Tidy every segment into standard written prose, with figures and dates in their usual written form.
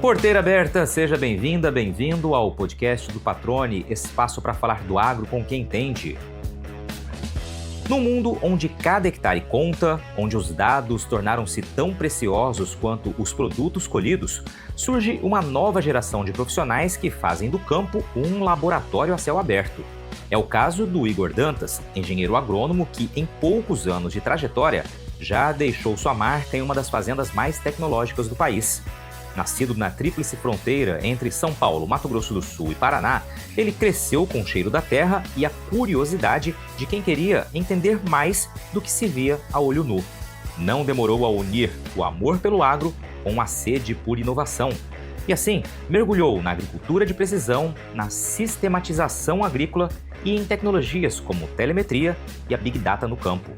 Porteira aberta, seja bem-vinda, bem-vindo ao podcast do Patrone, espaço para falar do agro com quem entende. Num mundo onde cada hectare conta, onde os dados tornaram-se tão preciosos quanto os produtos colhidos, surge uma nova geração de profissionais que fazem do campo um laboratório a céu aberto. É o caso do Igor Dantas, engenheiro agrônomo que, em poucos anos de trajetória, já deixou sua marca em uma das fazendas mais tecnológicas do país. Nascido na tríplice fronteira entre São Paulo, Mato Grosso do Sul e Paraná, ele cresceu com o cheiro da terra e a curiosidade de quem queria entender mais do que se via a olho nu. Não demorou a unir o amor pelo agro com a sede por inovação. E assim, mergulhou na agricultura de precisão, na sistematização agrícola e em tecnologias como telemetria e a Big Data no campo.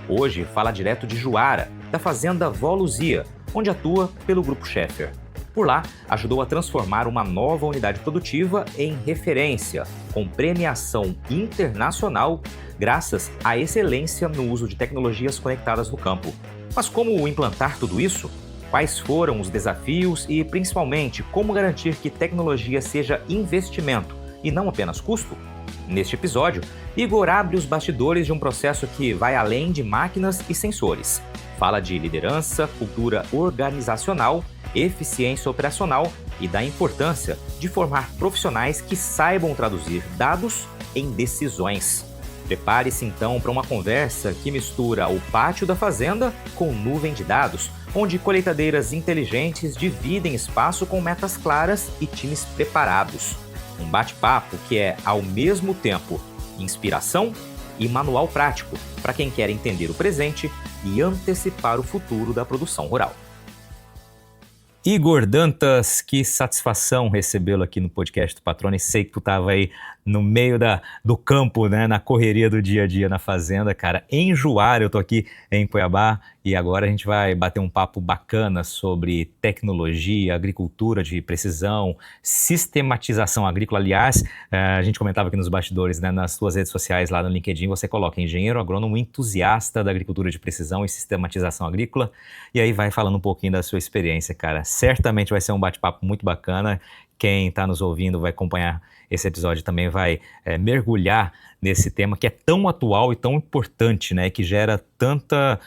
Hoje fala direto de Juara, da fazenda Vó Luzia, onde atua pelo Grupo Scheffer. Por lá, ajudou a transformar uma nova unidade produtiva em referência, com premiação internacional, graças à excelência no uso de tecnologias conectadas no campo. Mas como implantar tudo isso? Quais foram os desafios e, principalmente, como garantir que tecnologia seja investimento e não apenas custo? Neste episódio, Igor abre os bastidores de um processo que vai além de máquinas e sensores. Fala de liderança, cultura organizacional, eficiência operacional e da importância de formar profissionais que saibam traduzir dados em decisões. Prepare-se então para uma conversa que mistura o pátio da fazenda com nuvem de dados, onde colheitadeiras inteligentes dividem espaço com metas claras e times preparados. Um bate-papo que é, ao mesmo tempo, inspiração e manual prático para quem quer entender o presente e antecipar o futuro da produção rural. Igor Dantas, que satisfação recebê-lo aqui no podcast do Patrone. Sei que tu estava aí no meio do campo, né, na correria do dia a dia na fazenda, cara. Em Juara, eu tô aqui em Cuiabá e agora a gente vai bater um papo bacana sobre tecnologia, agricultura de precisão, sistematização agrícola. Aliás, a gente comentava aqui nos bastidores, né, nas suas redes sociais lá no LinkedIn, você coloca engenheiro agrônomo entusiasta da agricultura de precisão e sistematização agrícola, e aí vai falando um pouquinho da sua experiência, cara. Certamente vai ser um bate-papo muito bacana. Quem está nos ouvindo vai acompanhar esse episódio também vai mergulhar nesse tema que é tão atual e tão importante, né, que gera tanta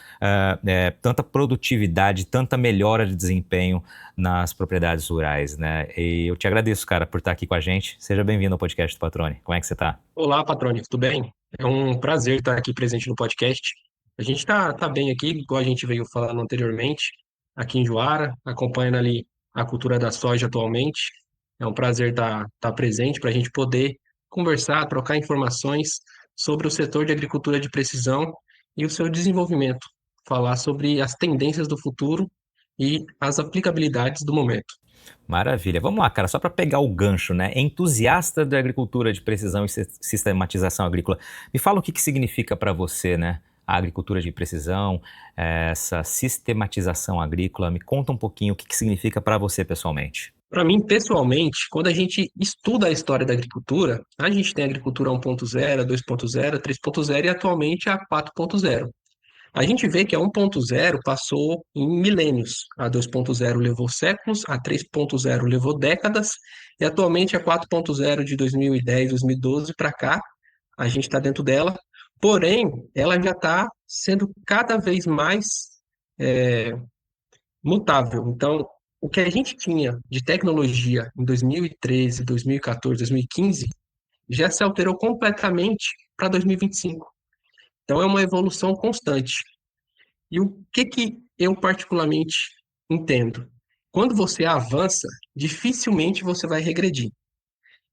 produtividade, tanta melhora de desempenho nas propriedades rurais, né? E eu te agradeço, cara, por estar aqui com a gente. Seja bem-vindo ao podcast do Patrone. Como é que você está? Olá, Patrone, tudo bem? É um prazer estar aqui presente no podcast. A gente tá bem aqui, igual a gente veio falando anteriormente, aqui em Juara, acompanhando ali a cultura da soja atualmente. É um prazer estar presente para a gente poder conversar, trocar informações sobre o setor de agricultura de precisão e o seu desenvolvimento, falar sobre as tendências do futuro e as aplicabilidades do momento. Maravilha. Vamos lá, cara, só para pegar o gancho, né? Entusiasta da agricultura de precisão e sistematização agrícola. Me fala o que significa para você, né? A agricultura de precisão, essa sistematização agrícola. Me conta um pouquinho o que significa para você pessoalmente. Para mim, pessoalmente, quando a gente estuda a história da agricultura, a gente tem a agricultura 1.0, 2.0, 3.0 e atualmente a 4.0. A gente vê que a 1.0 passou em milênios, a 2.0 levou séculos, a 3.0 levou décadas, e atualmente a 4.0 de 2010, 2012 para cá, a gente está dentro dela, porém, ela já está sendo cada vez mais é, mutável. Então, o que a gente tinha de tecnologia em 2013, 2014, 2015, já se alterou completamente para 2025. Então, é uma evolução constante. E o que eu particularmente entendo? Quando você avança, dificilmente você vai regredir.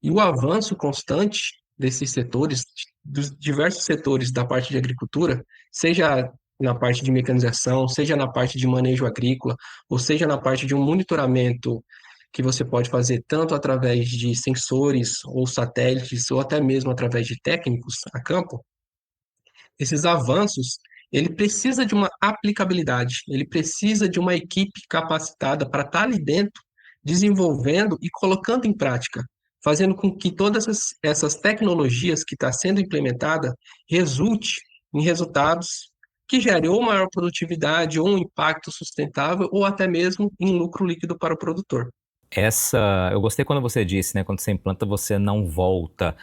E o avanço constante desses setores, dos diversos setores da parte de agricultura, seja na parte de mecanização, seja na parte de manejo agrícola, ou seja na parte de um monitoramento que você pode fazer tanto através de sensores ou satélites, ou até mesmo através de técnicos a campo, esses avanços, ele precisa de uma aplicabilidade, ele precisa de uma equipe capacitada para estar ali dentro, desenvolvendo e colocando em prática, fazendo com que todas essas tecnologias que está sendo implementada resulte em resultados que gere ou maior produtividade, ou um impacto sustentável, ou até mesmo em lucro líquido para o produtor. Eu gostei quando você disse, né, quando você implanta, você não volta,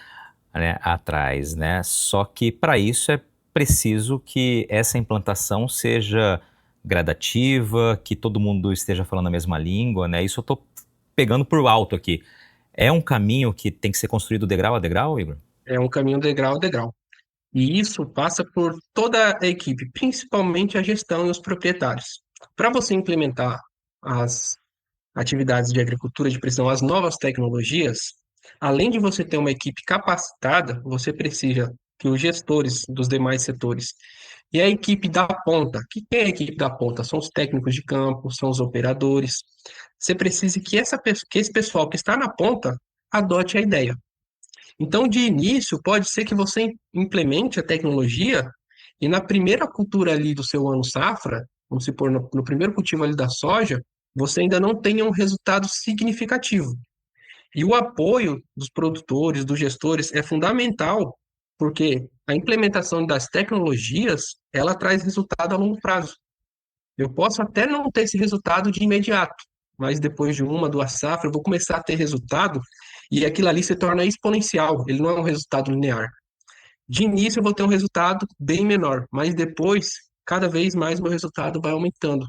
né, atrás, né? Só que para isso é preciso que essa implantação seja gradativa, que todo mundo esteja falando a mesma língua, né? Isso eu estou pegando por alto aqui. É um caminho que tem que ser construído degrau a degrau, Igor? É um caminho degrau a degrau. E isso passa por toda a equipe, principalmente a gestão e os proprietários. Para você implementar as atividades de agricultura de precisão, as novas tecnologias, além de você ter uma equipe capacitada, você precisa que os gestores dos demais setores e a equipe da ponta, que quem é a equipe da ponta? São os técnicos de campo, são os operadores. Você precisa que, que esse pessoal que está na ponta adote a ideia. Então, de início, pode ser que você implemente a tecnologia e na primeira cultura ali do seu ano safra, vamos supor, no primeiro cultivo ali da soja, você ainda não tenha um resultado significativo. E o apoio dos produtores, dos gestores, é fundamental, porque a implementação das tecnologias, ela traz resultado a longo prazo. Eu posso até não ter esse resultado de imediato, mas depois de uma, duas safras, eu vou começar a ter resultado e aquilo ali se torna exponencial, ele não é um resultado linear. De início eu vou ter um resultado bem menor, mas depois, cada vez mais meu resultado vai aumentando,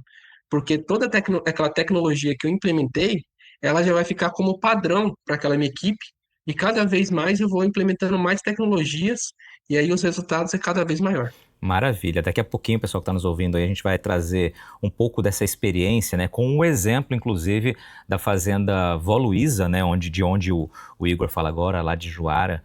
porque toda aquela tecnologia que eu implementei, ela já vai ficar como padrão para aquela minha equipe, e cada vez mais eu vou implementando mais tecnologias, e aí os resultados é cada vez maior. Maravilha. Daqui a pouquinho, o pessoal que está nos ouvindo aí, a gente vai trazer um pouco dessa experiência, né, com um exemplo, inclusive, da fazenda Vó Luísa, né, de onde o Igor fala agora, lá de Juara,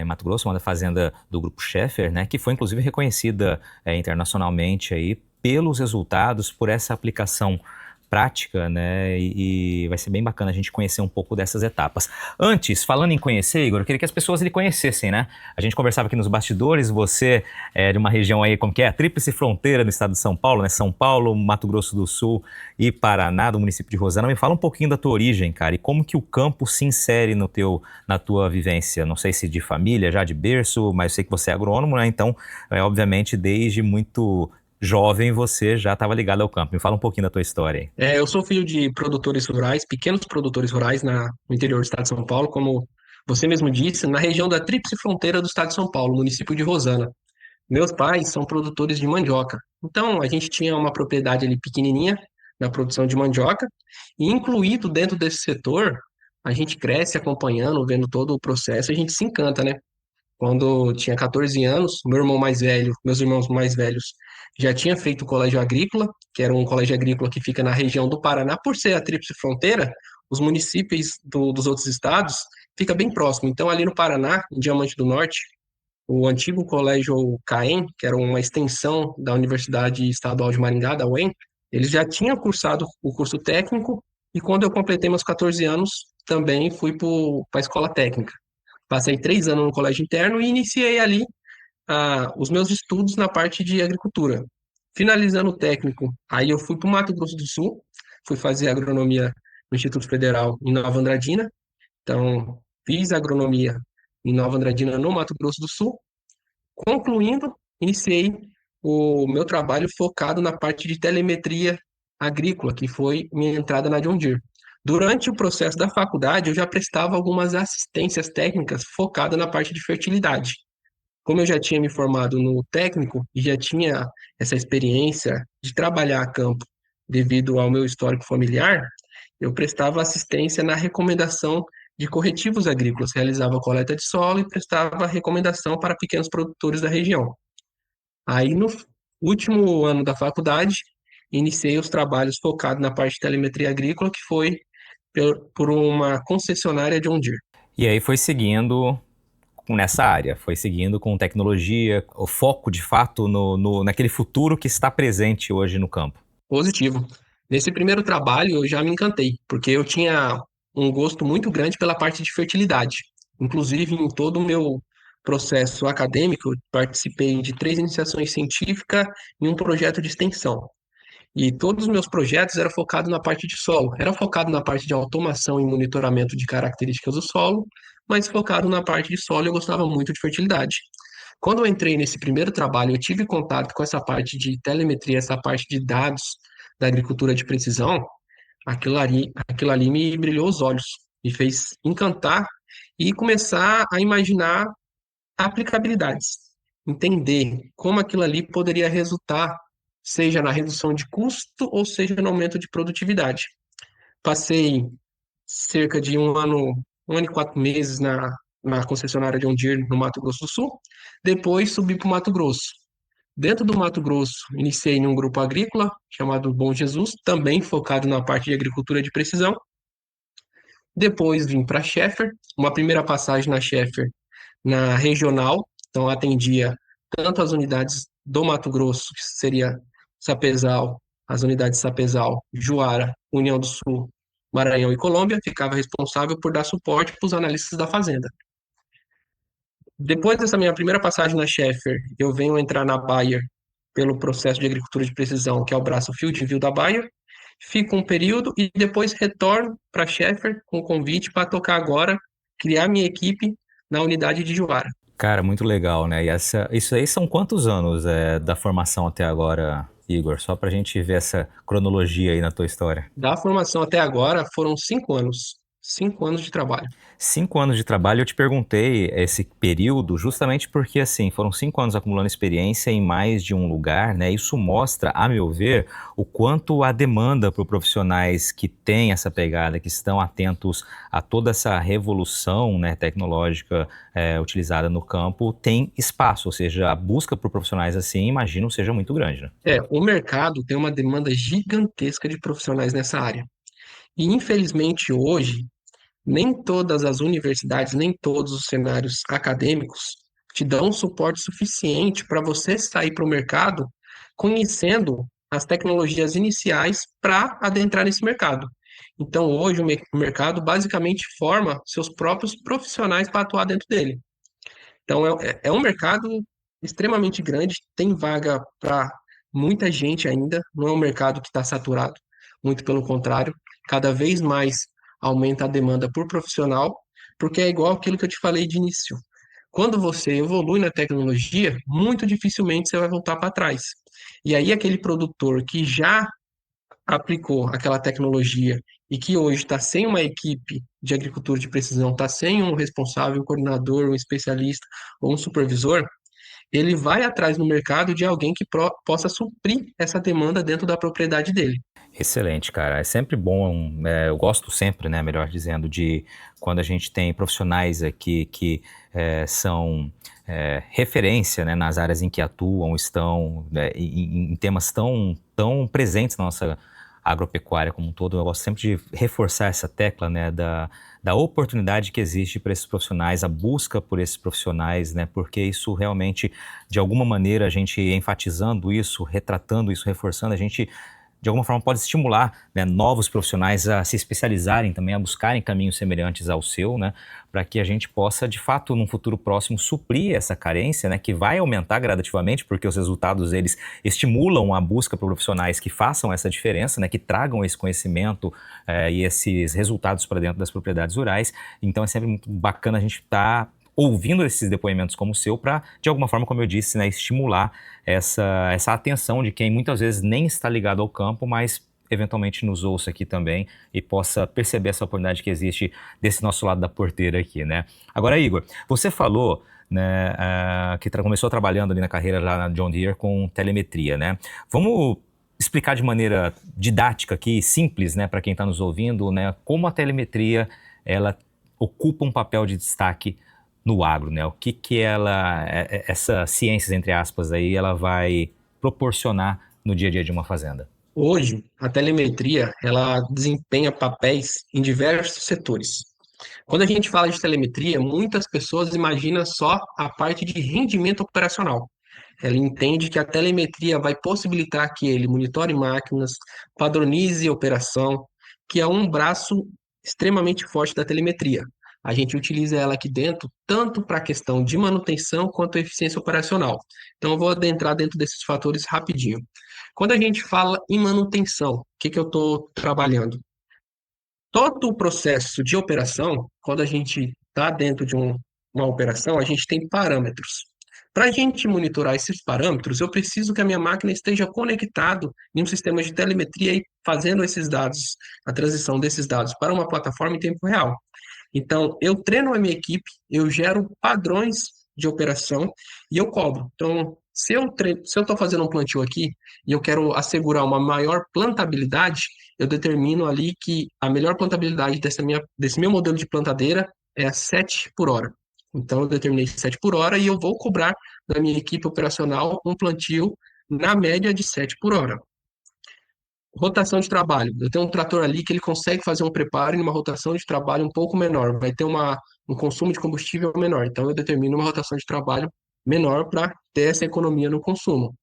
Mato Grosso, uma fazenda do Grupo Scheffer, né, que foi, inclusive, reconhecida internacionalmente aí pelos resultados, por essa aplicação prática, né? E vai ser bem bacana a gente conhecer um pouco dessas etapas. Antes, falando em conhecer, Igor, eu queria que as pessoas lhe conhecessem, né? A gente conversava aqui nos bastidores, você é de uma região aí, como que é? A tríplice fronteira do estado de São Paulo, né? São Paulo, Mato Grosso do Sul e Paraná, do município de Rosana. Me fala um pouquinho da tua origem, cara, e como que o campo se insere na tua vivência. Não sei se de família, já de berço, mas eu sei que você é agrônomo, né? Então, obviamente, desde muito jovem você já estava ligado ao campo. Me fala um pouquinho da tua história aí. Eu sou filho de produtores rurais, pequenos produtores rurais no interior do estado de São Paulo, como você mesmo disse, na região da tríplice fronteira do estado de São Paulo, município de Rosana. Meus pais são produtores de mandioca. Então, a gente tinha uma propriedade ali pequenininha na produção de mandioca, e incluído dentro desse setor, a gente cresce acompanhando, vendo todo o processo, a gente se encanta, né? Quando eu tinha 14 anos, meu irmão mais velho, meus irmãos mais velhos, já tinha feito o colégio agrícola, que era um colégio agrícola que fica na região do Paraná, por ser a tríplice fronteira, os municípios dos outros estados fica bem próximo. Então, ali no Paraná, em Diamante do Norte, o antigo colégio CAEM, que era uma extensão da Universidade Estadual de Maringá, da UEM, eles já tinham cursado o curso técnico, e quando eu completei meus 14 anos, também fui para a escola técnica. Passei 3 anos no colégio interno e iniciei ali os meus estudos na parte de agricultura. Finalizando o técnico, aí eu fui para o Mato Grosso do Sul, fui fazer agronomia no Instituto Federal em Nova Andradina. Então, fiz agronomia em Nova Andradina, no Mato Grosso do Sul. Concluindo, iniciei o meu trabalho focado na parte de telemetria agrícola, que foi minha entrada na John Deere. Durante o processo da faculdade, eu já prestava algumas assistências técnicas focadas na parte de fertilidade. Como eu já tinha me formado no técnico e já tinha essa experiência de trabalhar a campo devido ao meu histórico familiar, eu prestava assistência na recomendação de corretivos agrícolas, realizava a coleta de solo e prestava recomendação para pequenos produtores da região. Aí, no último ano da faculdade, iniciei os trabalhos focados na parte de telemetria agrícola, que foi por uma concessionária John Deere. E aí foi seguindo nessa área, foi seguindo com tecnologia, o foco de fato naquele futuro que está presente hoje no campo. Positivo. Nesse primeiro trabalho eu já me encantei, porque eu tinha um gosto muito grande pela parte de fertilidade. Inclusive, em todo o meu processo acadêmico, eu participei de 3 iniciações científicas e um projeto de extensão. E todos os meus projetos eram focados na parte de solo. Era focado na parte de automação e monitoramento de características do solo, mas focado na parte de solo eu gostava muito de fertilidade. Quando eu entrei nesse primeiro trabalho, eu tive contato com essa parte de telemetria, essa parte de dados da agricultura de precisão, aquilo ali me brilhou os olhos, me fez encantar e começar a imaginar aplicabilidades, entender como aquilo ali poderia resultar, seja na redução de custo ou seja no aumento de produtividade. Passei cerca de um ano e 4 meses na concessionária John Deere no Mato Grosso do Sul. Depois subi para o Mato Grosso. Dentro do Mato Grosso, iniciei em um grupo agrícola chamado Bom Jesus, também focado na parte de agricultura de precisão. Depois vim para a Scheffer, uma primeira passagem na Scheffer na regional, então atendia tanto as unidades do Mato Grosso, que seria Sapezal, as unidades Sapezal, Juara, União do Sul, Maranhão e Colômbia, ficava responsável por dar suporte para os analistas da fazenda. Depois dessa minha primeira passagem na Scheffer, eu venho entrar na Bayer pelo processo de agricultura de precisão, que é o braço Field View da Bayer, fico um período e depois retorno para a Scheffer com convite para tocar agora, criar minha equipe na unidade de Juara. Cara, muito legal, né? E isso aí são quantos anos da formação até agora, Igor? Só pra gente ver essa cronologia aí na tua história. Da formação até agora foram 5 anos. 5 anos de trabalho. 5 anos de trabalho, eu te perguntei esse período justamente porque, assim, foram 5 anos acumulando experiência em mais de um lugar, né? Isso mostra, a meu ver, o quanto a demanda por profissionais que têm essa pegada, que estão atentos a toda essa revolução, né, tecnológica utilizada no campo, tem espaço, ou seja, a busca por profissionais assim, imagino, seja muito grande, né? O mercado tem uma demanda gigantesca de profissionais nessa área. E, infelizmente, hoje, nem todas as universidades, nem todos os cenários acadêmicos te dão um suporte suficiente para você sair para o mercado conhecendo as tecnologias iniciais para adentrar nesse mercado. Então, hoje, o mercado basicamente forma seus próprios profissionais para atuar dentro dele. Então, é um mercado extremamente grande, tem vaga para muita gente ainda, não é um mercado que está saturado, muito pelo contrário, cada vez mais aumenta a demanda por profissional, porque é igual aquilo que eu te falei de início. Quando você evolui na tecnologia, muito dificilmente você vai voltar para trás. E aí, aquele produtor que já aplicou aquela tecnologia e que hoje está sem uma equipe de agricultura de precisão, está sem um responsável, um coordenador, um especialista ou um supervisor, ele vai atrás no mercado de alguém que possa suprir essa demanda dentro da propriedade dele. Excelente, cara. É sempre bom, eu gosto sempre, né, melhor dizendo, de quando a gente tem profissionais aqui que são referência, né, nas áreas em que atuam, estão em temas tão presentes na nossa agropecuária como um todo. Eu gosto sempre de reforçar essa tecla, né, da oportunidade que existe para esses profissionais, a busca por esses profissionais, né, porque isso realmente, de alguma maneira, a gente enfatizando isso, retratando isso, reforçando, a gente de alguma forma pode estimular, né, novos profissionais a se especializarem também, a buscarem caminhos semelhantes ao seu, né, para que a gente possa, de fato, num futuro próximo, suprir essa carência, né, que vai aumentar gradativamente, porque os resultados, eles estimulam a busca por profissionais que façam essa diferença, né, que tragam esse conhecimento e esses resultados para dentro das propriedades rurais. Então é sempre muito bacana a gente estar ouvindo esses depoimentos como o seu para, de alguma forma, como eu disse, né, estimular essa atenção de quem muitas vezes nem está ligado ao campo, mas eventualmente nos ouça aqui também e possa perceber essa oportunidade que existe desse nosso lado da porteira aqui, né? Agora, Igor, você falou, né, que começou trabalhando ali na carreira lá na John Deere com telemetria, né? Vamos explicar de maneira didática aqui, simples, né, para quem está nos ouvindo, né, como a telemetria ela ocupa um papel de destaque no agro, né? O que essa ciência, entre aspas, aí, ela vai proporcionar no dia a dia de uma fazenda? Hoje, a telemetria, ela desempenha papéis em diversos setores. Quando a gente fala de telemetria, muitas pessoas imaginam só a parte de rendimento operacional. Ela entende que a telemetria vai possibilitar que ele monitore máquinas, padronize operação, que é um braço extremamente forte da telemetria. A gente utiliza ela aqui dentro tanto para a questão de manutenção quanto eficiência operacional. Então, eu vou adentrar dentro desses fatores rapidinho. Quando a gente fala em manutenção, o que eu estou trabalhando? Todo o processo de operação, quando a gente está dentro de uma operação, a gente tem parâmetros. Para a gente monitorar esses parâmetros, eu preciso que a minha máquina esteja conectado em um sistema de telemetria e fazendo esses dados, a transição desses dados para uma plataforma em tempo real. Então, eu treino a minha equipe, eu gero padrões de operação e eu cobro. Então, se eu estou fazendo um plantio aqui e eu quero assegurar uma maior plantabilidade, eu determino ali que a melhor plantabilidade desse meu modelo de plantadeira é a 7 por hora. Então, eu determinei 7 por hora e eu vou cobrar da minha equipe operacional um plantio na média de 7 por hora. Rotação de trabalho. Eu tenho um trator ali que ele consegue fazer um preparo em uma rotação de trabalho um pouco menor, vai ter um consumo de combustível menor. Então, eu determino uma rotação de trabalho menor para ter essa economia no consumo.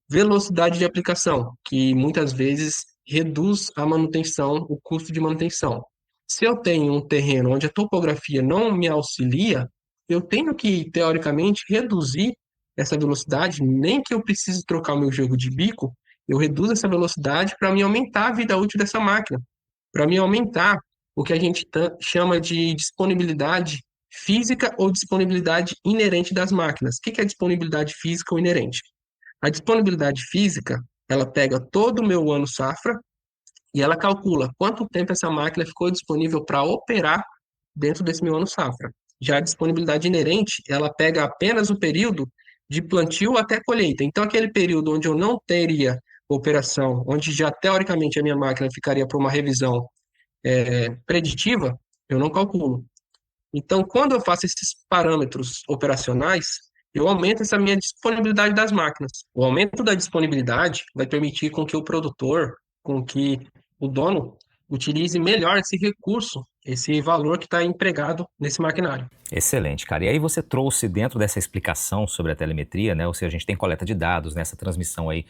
Velocidade de aplicação, que muitas vezes reduz a manutenção, o custo de manutenção. Se eu tenho um terreno onde a topografia não me auxilia, eu tenho que, teoricamente, reduzir essa velocidade, nem que eu precise trocar o meu jogo de bico, eu reduzo essa velocidade para me aumentar a vida útil dessa máquina, para me aumentar o que a gente chama de disponibilidade física ou disponibilidade inerente das máquinas. O que é disponibilidade física ou inerente? A disponibilidade física, ela pega todo o meu ano safra e ela calcula quanto tempo essa máquina ficou disponível para operar dentro desse meu ano safra. Já a disponibilidade inerente, ela pega apenas o período de plantio até colheita. Então, aquele período onde eu não teria operação, onde já teoricamente a minha máquina ficaria para uma revisão preditiva, eu não calculo. Então, quando eu faço esses parâmetros operacionais, eu aumento essa minha disponibilidade das máquinas. O aumento da disponibilidade vai permitir com que o produtor, com que o dono utilize melhor esse recurso, esse valor que está empregado nesse maquinário. Excelente, cara. E aí você trouxe dentro dessa explicação sobre a telemetria, né? Ou seja, a gente tem coleta de dados nessa transmissão aí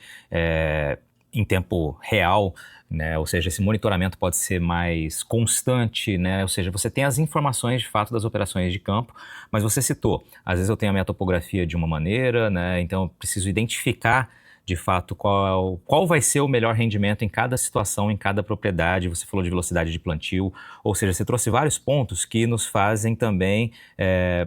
em tempo real, né? Ou seja, esse monitoramento pode ser mais constante, né? Ou seja, você tem as informações de fato das operações de campo, mas você citou, às vezes eu tenho a minha topografia de uma maneira, né? Então eu preciso identificar de fato qual vai ser o melhor rendimento em cada situação, em cada propriedade. Você falou de velocidade de plantio, ou seja, você trouxe vários pontos que nos fazem também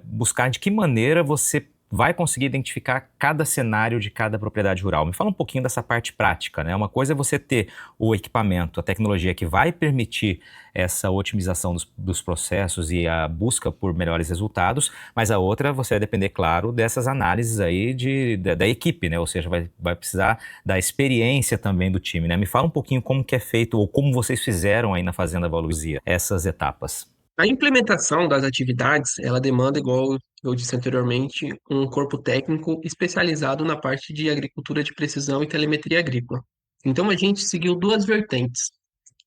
buscar de que maneira você vai conseguir identificar cada cenário de cada propriedade rural. Me fala um pouquinho dessa parte prática, né? Uma coisa é você ter o equipamento, a tecnologia que vai permitir essa otimização dos processos e a busca por melhores resultados, mas a outra você vai depender, claro, dessas análises aí da equipe, né? Ou seja, vai precisar da experiência também do time, né? Me fala um pouquinho como que é feito ou como vocês fizeram aí na Fazenda Valuzia essas etapas. A implementação das atividades, ela demanda, igual eu disse anteriormente, um corpo técnico especializado na parte de agricultura de precisão e telemetria agrícola. Então, a gente seguiu duas vertentes.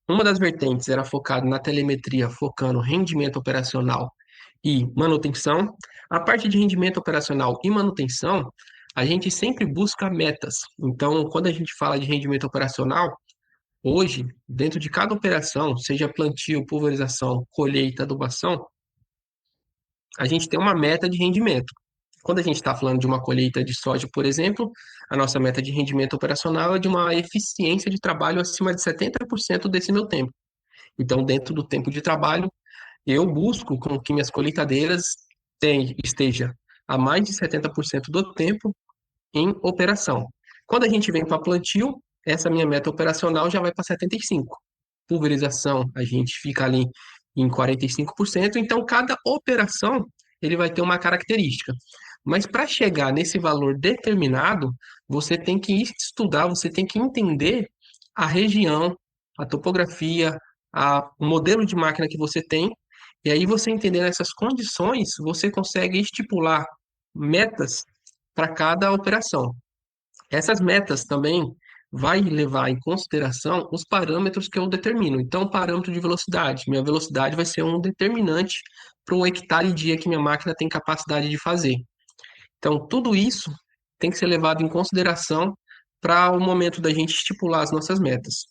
Uma das vertentes era focada na telemetria, focando rendimento operacional e manutenção. A parte de rendimento operacional e manutenção, a gente sempre busca metas. Então, quando a gente fala de rendimento operacional, hoje, dentro de cada operação, seja plantio, pulverização, colheita, adubação, a gente tem uma meta de rendimento. Quando a gente está falando de uma colheita de soja, por exemplo, a nossa meta de rendimento operacional é de uma eficiência de trabalho acima de 70% desse meu tempo. Então, dentro do tempo de trabalho, eu busco com que minhas colheitadeiras esteja a mais de 70% do tempo em operação. Quando a gente vem para plantio, essa minha meta operacional já vai para 75%. Pulverização, a gente fica ali em 45%. Então, cada operação ele vai ter uma característica. Mas para chegar nesse valor determinado, você tem que estudar, você tem que entender a região, a topografia, o modelo de máquina que você tem. E aí, você entendendo essas condições, você consegue estipular metas para cada operação. Essas metas também vai levar em consideração os parâmetros que eu determino. Então, o parâmetro de velocidade. Minha velocidade vai ser um determinante para o hectare dia que minha máquina tem capacidade de fazer. Então, tudo isso tem que ser levado em consideração para o momento da gente estipular as nossas metas.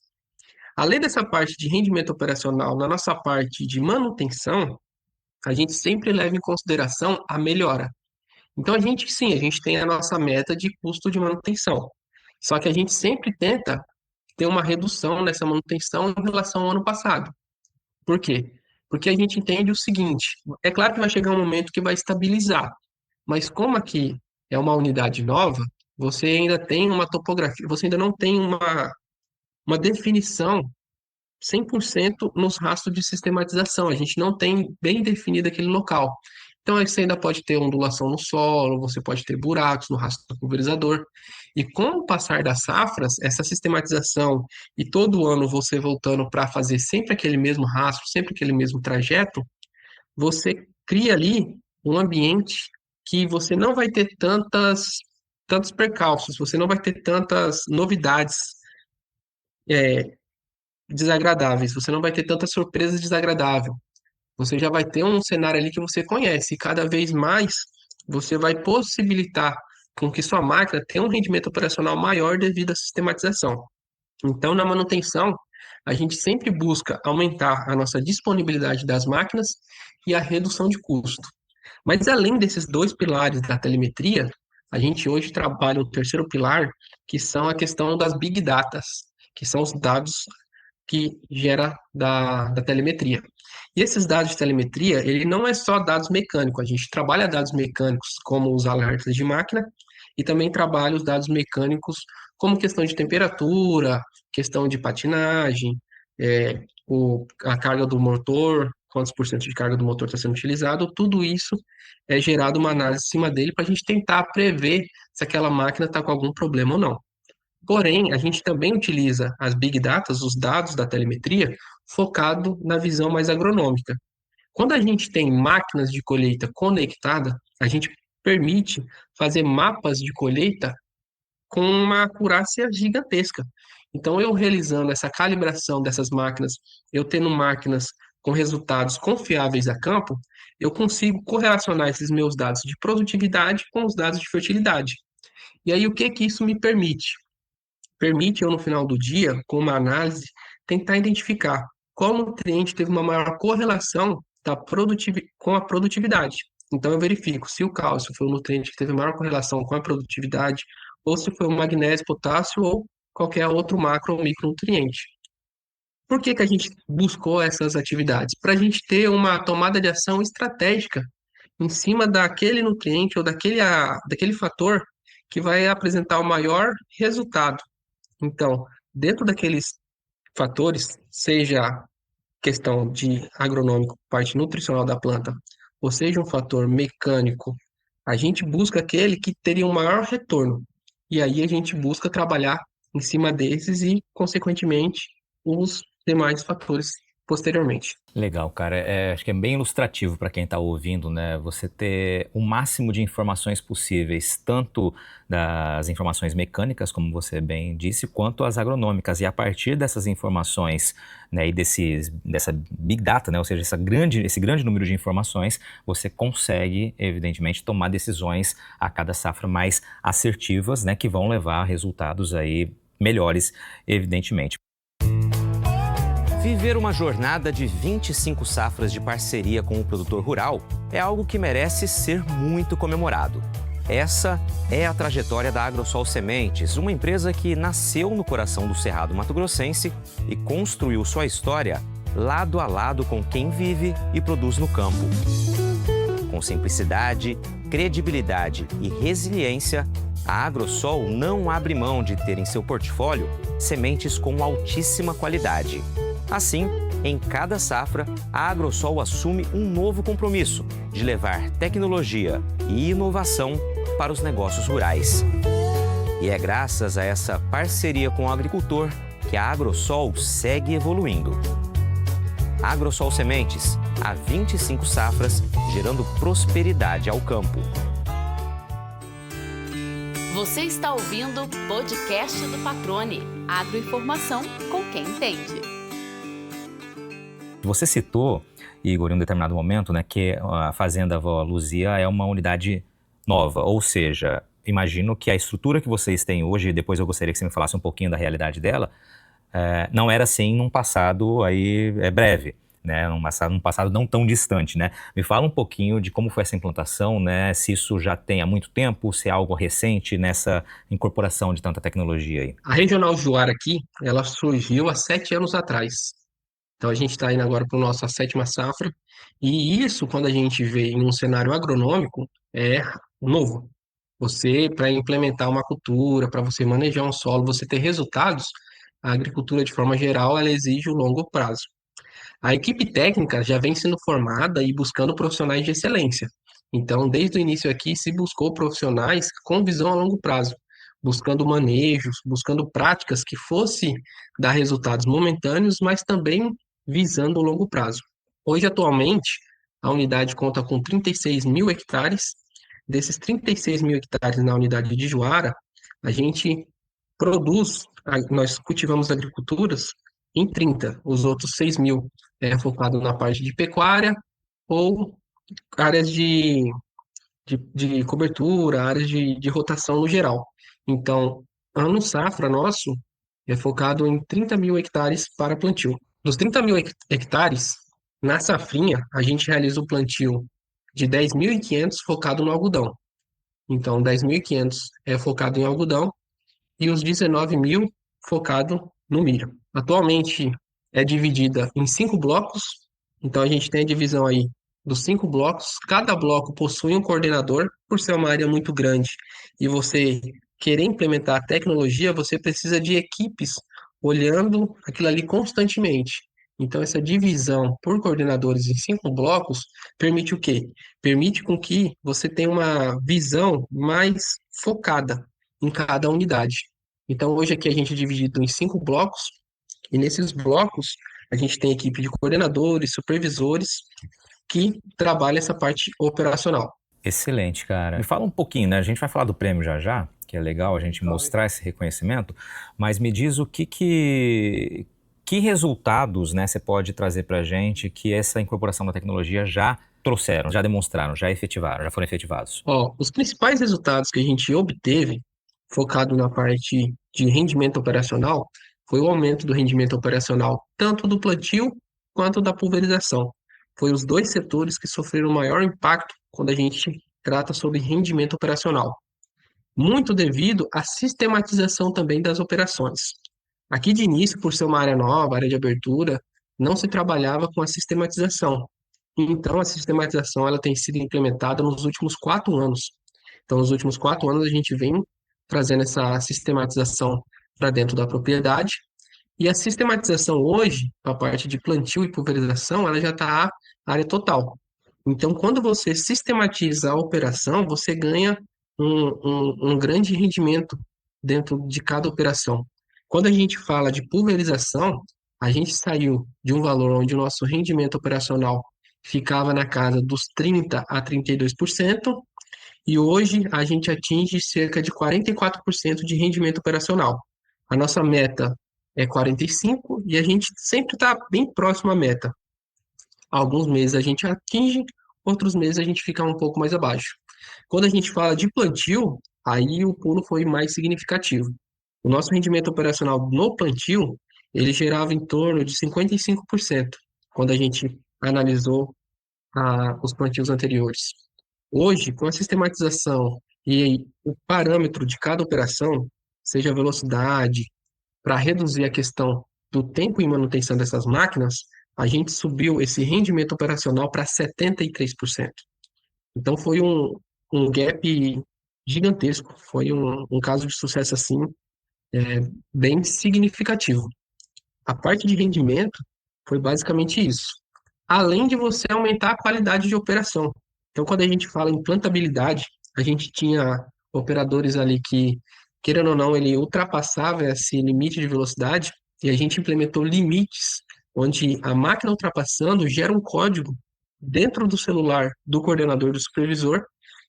Além dessa parte de rendimento operacional, na nossa parte de manutenção, a gente sempre leva em consideração a melhora. Então, sim, a gente tem a nossa meta de custo de manutenção. Só que a gente sempre tenta ter uma redução nessa manutenção em relação ao ano passado. Por quê? Porque a gente entende o seguinte: é claro que vai chegar um momento que vai estabilizar, mas como aqui é uma unidade nova, você ainda tem uma topografia, você ainda não tem uma definição 100% nos rastros de sistematização. A gente não tem bem definido aquele local. Então, aí você ainda pode ter ondulação no solo, você pode ter buracos no rastro do pulverizador. E com o passar das safras, essa sistematização e todo ano você voltando para fazer sempre aquele mesmo rastro, sempre aquele mesmo trajeto, você cria ali um ambiente que você não vai ter tantos percalços, você não vai ter tantas novidades desagradáveis, você não vai ter tantas surpresas desagradáveis. Você já vai ter um cenário ali que você conhece, e cada vez mais você vai possibilitar com que sua máquina tenha um rendimento operacional maior devido à sistematização. Então, na manutenção, a gente sempre busca aumentar a nossa disponibilidade das máquinas e a redução de custo. Mas além desses dois pilares da telemetria, a gente hoje trabalha o terceiro pilar, que são a questão das big datas, que são os dados que gera da telemetria. E esses dados de telemetria, ele não é só dados mecânicos, a gente trabalha dados mecânicos como os alertas de máquina e também trabalha os dados mecânicos como questão de temperatura, questão de patinagem, a carga do motor, quantos por cento de carga do motor está sendo utilizado, tudo isso é gerado uma análise em cima dele para a gente tentar prever se aquela máquina está com algum problema ou não. Porém, a gente também utiliza as big data, os dados da telemetria, focado na visão mais agronômica. Quando a gente tem máquinas de colheita conectada, a gente permite fazer mapas de colheita com uma acurácia gigantesca. Então, eu realizando essa calibração dessas máquinas, eu tendo máquinas com resultados confiáveis a campo, eu consigo correlacionar esses meus dados de produtividade com os dados de fertilidade. E aí, o que que isso me permite? Permite eu, no final do dia, com uma análise, tentar identificar qual nutriente teve uma maior correlação com a produtividade. Então, eu verifico se o cálcio foi o nutriente que teve maior correlação com a produtividade, ou se foi o magnésio, potássio, ou qualquer outro macro ou micronutriente. Por que que a gente buscou essas atividades? Para a gente ter uma tomada de ação estratégica em cima daquele nutriente ou daquele fator que vai apresentar o maior resultado. Então, dentro daqueles fatores, seja questão de agronômico, parte nutricional da planta, ou seja um fator mecânico, a gente busca aquele que teria um maior retorno. E aí a gente busca trabalhar em cima desses e, consequentemente, os demais fatores posteriormente. Legal, cara. Acho que é bem ilustrativo para quem está ouvindo, né? Você ter o máximo de informações possíveis, tanto das informações mecânicas, como você bem disse, quanto as agronômicas. E a partir dessas informações, né, e dessa big data, né, ou seja, esse grande número de informações, você consegue, evidentemente, tomar decisões a cada safra mais assertivas, né, que vão levar a resultados aí melhores, evidentemente. Viver uma jornada de 25 safras de parceria com o produtor rural é algo que merece ser muito comemorado. Essa é a trajetória da Agrosol Sementes, uma empresa que nasceu no coração do Cerrado Mato-Grossense e construiu sua história lado a lado com quem vive e produz no campo. Com simplicidade, credibilidade e resiliência, a Agrosol não abre mão de ter em seu portfólio sementes com altíssima qualidade. Assim, em cada safra, a Agrosol assume um novo compromisso de levar tecnologia e inovação para os negócios rurais. E é graças a essa parceria com o agricultor que a Agrosol segue evoluindo. Agrosol Sementes, há 25 safras, gerando prosperidade ao campo. Você está ouvindo o podcast do Patrone. Agroinformação com quem entende. Você citou, Igor, em um determinado momento, né, que a Fazenda Avó Luzia é uma unidade nova, ou seja, imagino que a estrutura que vocês têm hoje, e depois eu gostaria que você me falasse um pouquinho da realidade dela, não era assim num passado aí, breve, né, num passado não tão distante, né? Me fala um pouquinho de como foi essa implantação, né, se isso já tem há muito tempo, se é algo recente nessa incorporação de tanta tecnologia aí. A Regional Juara aqui, ela surgiu há 7 anos atrás. Então a gente está indo agora para a nossa sétima safra, e isso, quando a gente vê em um cenário agronômico, é novo. Você, para implementar uma cultura, para você manejar um solo, você ter resultados, a agricultura, de forma geral, ela exige o longo prazo. A equipe técnica já vem sendo formada e buscando profissionais de excelência. Então, desde o início aqui, se buscou profissionais com visão a longo prazo, buscando manejos, buscando práticas que fosse dar resultados momentâneos, mas também visando o longo prazo. Hoje, atualmente, a unidade conta com 36 mil hectares. Desses 36 mil hectares na unidade de Juara, a gente nós cultivamos agriculturas em 30, os outros 6 mil é focado na parte de pecuária ou áreas de cobertura, áreas de rotação no geral. Então, ano safra nosso é focado em 30 mil hectares para plantio. Dos 30 mil hectares, na safrinha, a gente realiza o plantio de 10.500 focado no algodão. Então, 10.500 é focado em algodão e os 19 mil focado no milho. Atualmente é dividida em 5 blocos, então a gente tem a divisão aí dos 5 blocos. Cada bloco possui um coordenador, por ser uma área muito grande e você querer implementar a tecnologia, você precisa de equipes olhando aquilo ali constantemente. Então, essa divisão por coordenadores em 5 blocos permite o quê? Permite com que você tenha uma visão mais focada em cada unidade. Então, hoje aqui a gente é dividido em 5 blocos, e nesses blocos a gente tem equipe de coordenadores, supervisores, que trabalha essa parte operacional. Excelente, cara. Me fala um pouquinho, né? A gente vai falar do prêmio já já, que é legal a gente mostrar esse reconhecimento, mas me diz o que resultados, né, você pode trazer para a gente que essa incorporação da tecnologia já trouxeram, já demonstraram, já efetivaram, já foram efetivados? Ó, os principais resultados que a gente obteve, focado na parte de rendimento operacional, foi o aumento do rendimento operacional, tanto do plantio quanto da pulverização. Foi os dois setores que sofreram maior impacto quando a gente trata sobre rendimento operacional. Muito devido à sistematização também das operações. Aqui de início, por ser uma área nova, área de abertura, não se trabalhava com a sistematização. Então, a sistematização ela tem sido implementada nos últimos 4 anos. Então, nos últimos 4 anos, a gente vem trazendo essa sistematização para dentro da propriedade. E a sistematização hoje, a parte de plantio e pulverização, ela já está a área total. Então, quando você sistematiza a operação, você ganha um grande rendimento dentro de cada operação. Quando a gente fala de pulverização, a gente saiu de um valor onde o nosso rendimento operacional ficava na casa dos 30 a 32%, e hoje a gente atinge cerca de 44% de rendimento operacional. A nossa meta é 45% e a gente sempre está bem próximo à meta. Alguns meses a gente atinge, outros meses a gente fica um pouco mais abaixo. Quando a gente fala de plantio, aí o pulo foi mais significativo. O nosso rendimento operacional no plantio, ele gerava em torno de 55%, quando a gente analisou os plantios anteriores. Hoje, com a sistematização e o parâmetro de cada operação, seja a velocidade, para reduzir a questão do tempo em manutenção dessas máquinas, a gente subiu esse rendimento operacional para 73%. Então, foi um gap gigantesco, foi um caso de sucesso assim, bem significativo. A parte de rendimento foi basicamente isso. Além de você aumentar a qualidade de operação. Então, quando a gente fala em plantabilidade, a gente tinha operadores ali que, querendo ou não, ele ultrapassava esse limite de velocidade e a gente implementou limites onde a máquina ultrapassando gera um código dentro do celular do coordenador do supervisor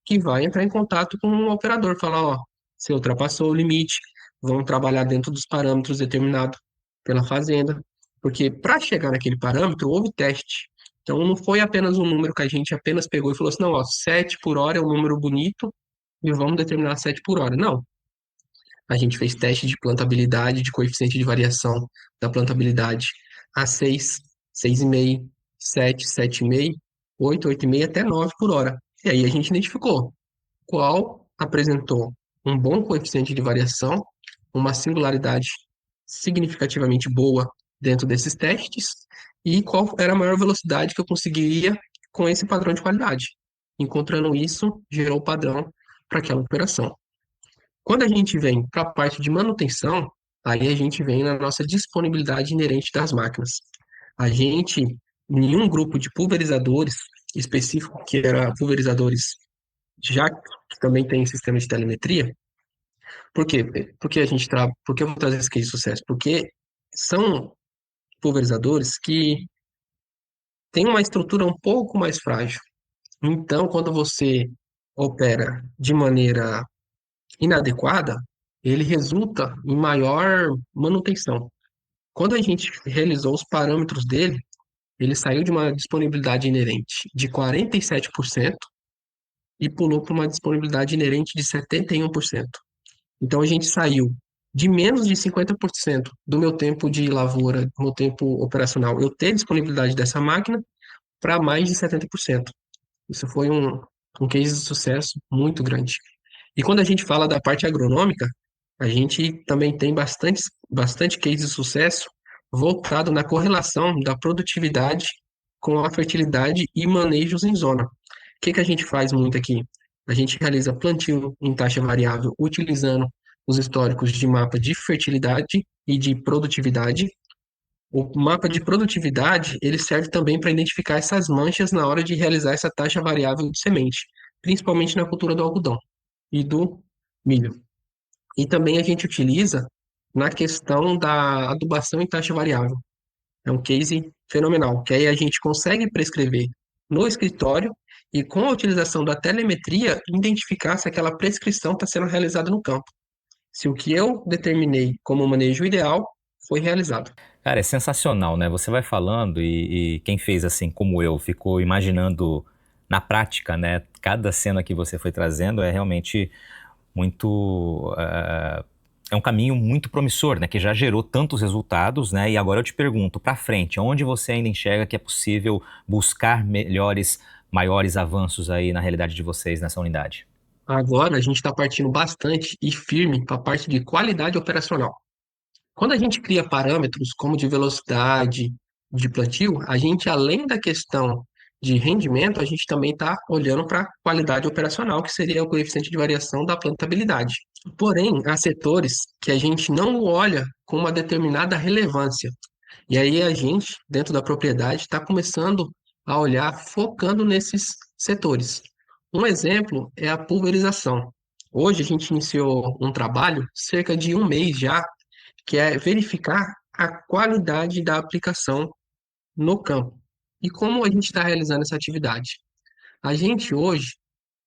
que vai entrar em contato com o operador, falar, ó, você ultrapassou o limite, vamos trabalhar dentro dos parâmetros determinados pela fazenda, porque para chegar naquele parâmetro houve teste. Então não foi apenas um número que a gente apenas pegou e falou assim, não, ó, 7 por hora é um número bonito e vamos determinar 7 por hora. Não. A gente fez teste de plantabilidade, de coeficiente de variação da plantabilidade a 6, 6,5, 7, 7,5, 8, 8,5 até 9 por hora. E aí a gente identificou qual apresentou um bom coeficiente de variação, uma singularidade significativamente boa dentro desses testes e qual era a maior velocidade que eu conseguiria com esse padrão de qualidade. Encontrando isso, gerou o padrão para aquela operação. Quando a gente vem para a parte de manutenção, aí a gente vem na nossa disponibilidade inerente das máquinas. A gente, em um grupo de pulverizadores específico, que era pulverizadores já que também tem sistema de telemetria. Por quê? Por que eu vou trazer esse case de sucesso? Porque são pulverizadores que têm uma estrutura um pouco mais frágil. Então, quando você opera de maneira inadequada, ele resulta em maior manutenção. Quando a gente realizou os parâmetros dele, ele saiu de uma disponibilidade inerente de 47% e pulou para uma disponibilidade inerente de 71%. Então a gente saiu de menos de 50% do meu tempo de lavoura, do meu tempo operacional, eu ter disponibilidade dessa máquina, para mais de 70%. Isso foi um case de sucesso muito grande. E quando a gente fala da parte agronômica, a gente também tem bastante case de sucesso voltado na correlação da produtividade com a fertilidade e manejos em zona. O que a gente faz muito aqui? A gente realiza plantio em taxa variável utilizando os históricos de mapa de fertilidade e de produtividade. O mapa de produtividade, ele serve também para identificar essas manchas na hora de realizar essa taxa variável de semente, principalmente na cultura do algodão e do milho. E também a gente utiliza na questão da adubação em taxa variável. É um case fenomenal, que aí a gente consegue prescrever no escritório e com a utilização da telemetria identificar se aquela prescrição está sendo realizada no campo. Se o que eu determinei como manejo ideal foi realizado. Cara, é sensacional, né? Você vai falando e quem fez assim como eu ficou imaginando na prática, né? Cada cena que você foi trazendo é realmente muito... é um caminho muito promissor, né? Que já gerou tantos resultados, né? E agora eu te pergunto, para frente, onde você ainda enxerga que é possível buscar maiores avanços aí na realidade de vocês nessa unidade? Agora a gente está partindo bastante e firme para a parte de qualidade operacional. Quando a gente cria parâmetros como de velocidade, de plantio, a gente, além da questão de rendimento, a gente também está olhando para a qualidade operacional, que seria o coeficiente de variação da plantabilidade. Porém, há setores que a gente não olha com uma determinada relevância. E aí a gente, dentro da propriedade, está começando a olhar focando nesses setores. Um exemplo é a pulverização. Hoje a gente iniciou um trabalho, cerca de um mês já, que é verificar a qualidade da aplicação no campo. E como a gente está realizando essa atividade? A gente hoje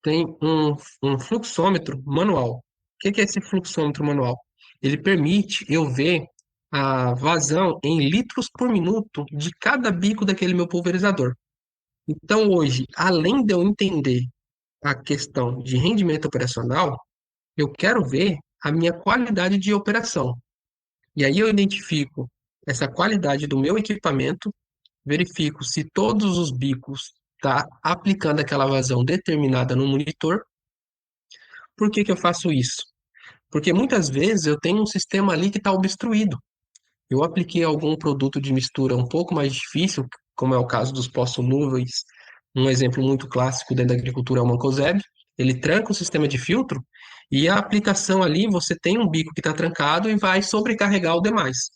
tem um fluxômetro manual. O que é esse fluxômetro manual? Ele permite eu ver a vazão em litros por minuto de cada bico daquele meu pulverizador. Então, hoje, além de eu entender a questão de rendimento operacional, eu quero ver a minha qualidade de operação. E aí eu identifico essa qualidade do meu equipamento, verifico se todos os bicos tá aplicando aquela vazão determinada no monitor. Por que que eu faço isso? Porque muitas vezes eu tenho um sistema ali que está obstruído. Eu apliquei algum produto de mistura um pouco mais difícil, como é o caso dos poço-núveis. Um exemplo muito clássico dentro da agricultura é o mancozeb. Ele tranca o sistema de filtro e a aplicação ali, você tem um bico que está trancado e vai sobrecarregar o demais.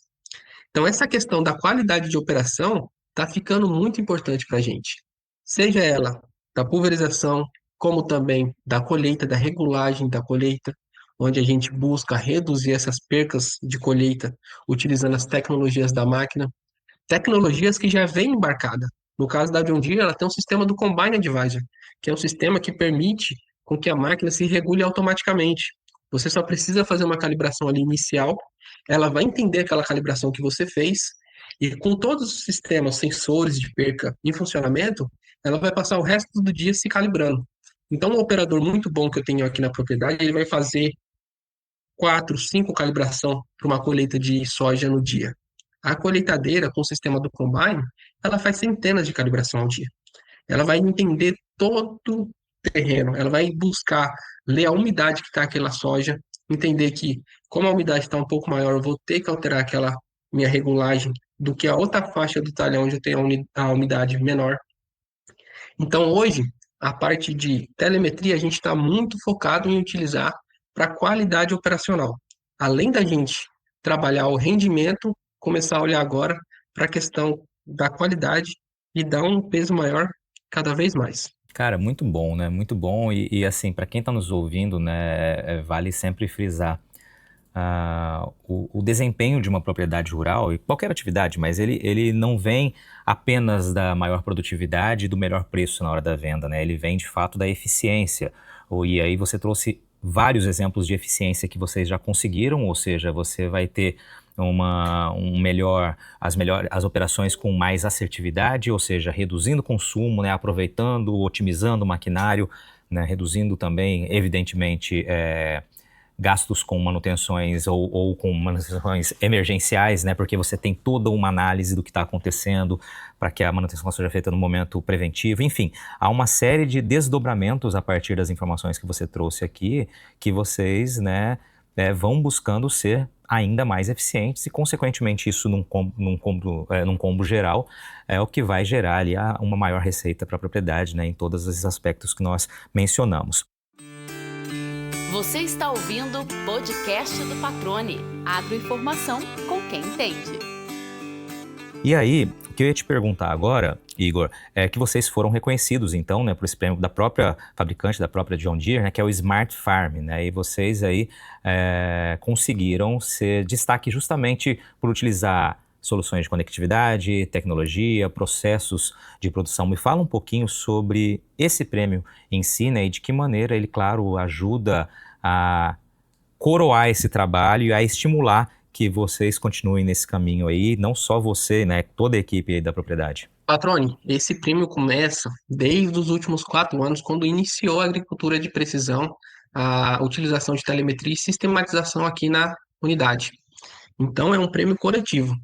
Então, essa questão da qualidade de operação está ficando muito importante para a gente. Seja ela da pulverização, como também da colheita, da regulagem da colheita, onde a gente busca reduzir essas percas de colheita utilizando as tecnologias da máquina, tecnologias que já vêm embarcada. No caso da John Deere, ela tem um sistema do Combine Advisor, que é um sistema que permite com que a máquina se regule automaticamente. Você só precisa fazer uma calibração ali inicial, ela vai entender aquela calibração que você fez, e com todos os sistemas, sensores de perca em funcionamento, ela vai passar o resto do dia se calibrando. Então, um operador muito bom que eu tenho aqui na propriedade, ele vai fazer 4, 5 calibração para uma colheita de soja no dia. A colheitadeira, com o sistema do Combine, ela faz centenas de calibração ao dia. Ela vai entender todo o terreno, ela vai buscar ler a umidade que está aquela soja, entender que, como a umidade está um pouco maior, eu vou ter que alterar aquela minha regulagem do que a outra faixa do talhão onde eu tenho a umidade menor. Então, hoje, a parte de telemetria a gente está muito focado em utilizar para qualidade operacional. Além da gente trabalhar o rendimento, começar a olhar agora para a questão da qualidade e dar um peso maior cada vez mais. Cara, muito bom, né? Muito bom. Assim, para quem está nos ouvindo, né, vale sempre frisar o desempenho de uma propriedade rural, e qualquer atividade, mas ele não vem apenas da maior produtividade e do melhor preço na hora da venda, né? Ele vem de fato da eficiência. E aí você trouxe vários exemplos de eficiência que vocês já conseguiram, ou seja, você vai ter as operações com mais assertividade, ou seja, reduzindo o consumo, né, aproveitando, otimizando o maquinário, né, reduzindo também, evidentemente, gastos com manutenções ou com manutenções emergenciais, né, porque você tem toda uma análise do que está acontecendo para que a manutenção seja feita no momento preventivo. Enfim, há uma série de desdobramentos a partir das informações que você trouxe aqui, que vocês, né, vão buscando ser ainda mais eficientes e, consequentemente, isso num combo geral é o que vai gerar ali uma maior receita para a propriedade, né, em todos esses aspectos que nós mencionamos. Você está ouvindo o podcast do Patrone, agroinformação com quem entende. E aí, o que eu ia te perguntar agora, Igor, é que vocês foram reconhecidos, então, né, por esse prêmio da própria fabricante, da própria John Deere, né, que é o Smart Farm, né, e vocês aí conseguiram ser destaque justamente por utilizar soluções de conectividade, tecnologia, processos de produção. Me fala um pouquinho sobre esse prêmio em si, né, e de que maneira ele, claro, ajuda a coroar esse trabalho e a estimular que vocês continuem nesse caminho aí, não só você, né, toda a equipe aí da propriedade. Patrone, esse prêmio começa desde os últimos 4 anos, quando iniciou a agricultura de precisão, a utilização de telemetria e sistematização aqui na unidade. Então, é um prêmio coletivo.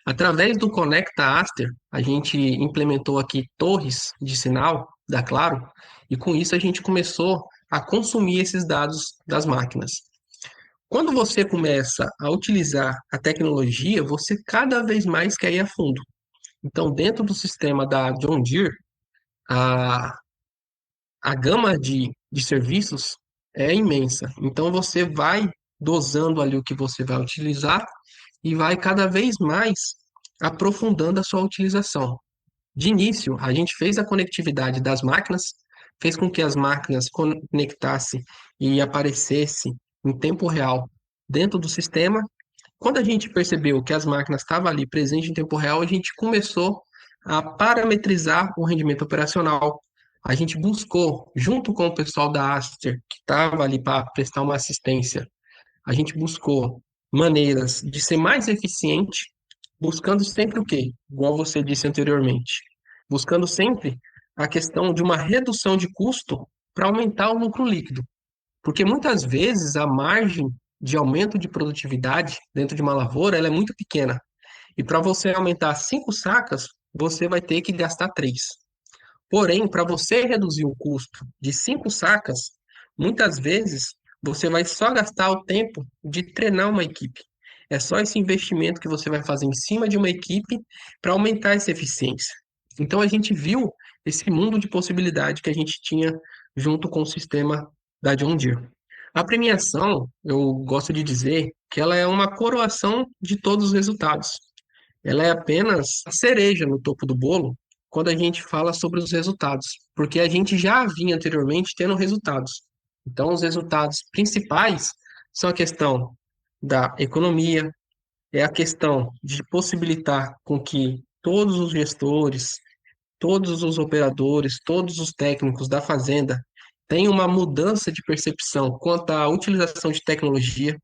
Através do Conecta Aster, a gente implementou aqui torres de sinal da Claro, e com isso a gente começou a consumir esses dados das máquinas. Quando você começa a utilizar a tecnologia, você cada vez mais quer ir a fundo. Então, dentro do sistema da John Deere, a, a gama de serviços é imensa. Então, você vai dosando ali o que você vai utilizar e vai cada vez mais aprofundando a sua utilização. De início, a gente fez a conectividade das máquinas, fez com que as máquinas conectassem e aparecessem em tempo real dentro do sistema. Quando a gente percebeu que as máquinas estavam ali presentes em tempo real, a gente começou a parametrizar o rendimento operacional. A gente buscou, junto com o pessoal da Aster, que estava ali para prestar uma assistência, a gente buscou maneiras de ser mais eficiente, buscando sempre o quê? Igual você disse anteriormente, buscando sempre a questão de uma redução de custo para aumentar o lucro líquido. Porque muitas vezes a margem de aumento de produtividade dentro de uma lavoura ela é muito pequena. E para você aumentar 5 sacas, você vai ter que gastar 3. Porém, para você reduzir o custo de 5 sacas, muitas vezes você vai só gastar o tempo de treinar uma equipe. É só esse investimento que você vai fazer em cima de uma equipe para aumentar essa eficiência. Então a gente viu esse mundo de possibilidade que a gente tinha junto com o sistema da John Deere. A premiação, eu gosto de dizer que ela é uma coroação de todos os resultados. Ela é apenas a cereja no topo do bolo quando a gente fala sobre os resultados, porque a gente já vinha anteriormente tendo resultados. Então, os resultados principais são a questão da economia, é a questão de possibilitar com que todos os gestores, todos os operadores, todos os técnicos da fazenda tenham uma mudança de percepção quanto à utilização de tecnologia,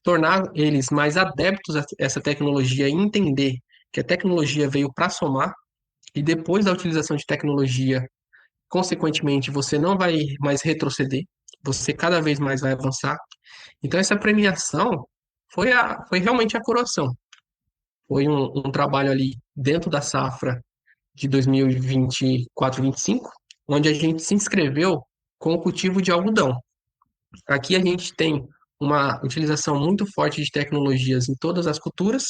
tornar eles mais adeptos a essa tecnologia e entender que a tecnologia veio para somar, e depois da utilização de tecnologia, consequentemente, você não vai mais retroceder, você cada vez mais vai avançar. Então, essa premiação foi realmente a coroação. Foi um trabalho ali dentro da safra de 2024-25, onde a gente se inscreveu com o cultivo de algodão. Aqui a gente tem uma utilização muito forte de tecnologias em todas as culturas,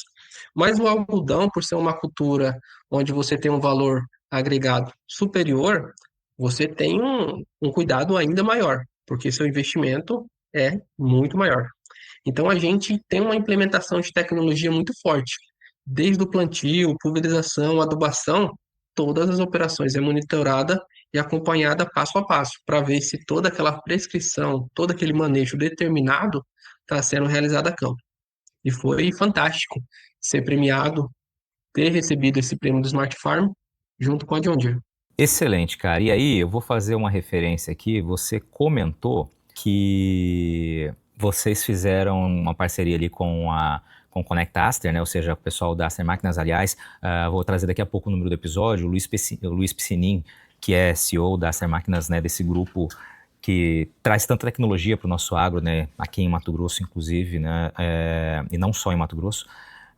mas o algodão, por ser uma cultura onde você tem um valor agregado superior, você tem um cuidado ainda maior, porque seu investimento é muito maior. Então, a gente tem uma implementação de tecnologia muito forte. Desde o plantio, pulverização, adubação, todas as operações é monitorada e acompanhada passo a passo, para ver se toda aquela prescrição, todo aquele manejo determinado está sendo realizado a campo. E foi fantástico ser premiado, ter recebido esse prêmio do Smart Farm junto com a John Deere. Excelente, cara. E aí, eu vou fazer uma referência aqui. Você comentou que vocês fizeram uma parceria ali com o Conecta Aster, né? Ou seja, o pessoal da Aster Máquinas. Aliás, vou trazer daqui a pouco o número do episódio. O Luiz Piscinin, que é CEO da Aster Máquinas, né? Desse grupo que traz tanta tecnologia para o nosso agro, né? Aqui em Mato Grosso, inclusive, né? E não só em Mato Grosso.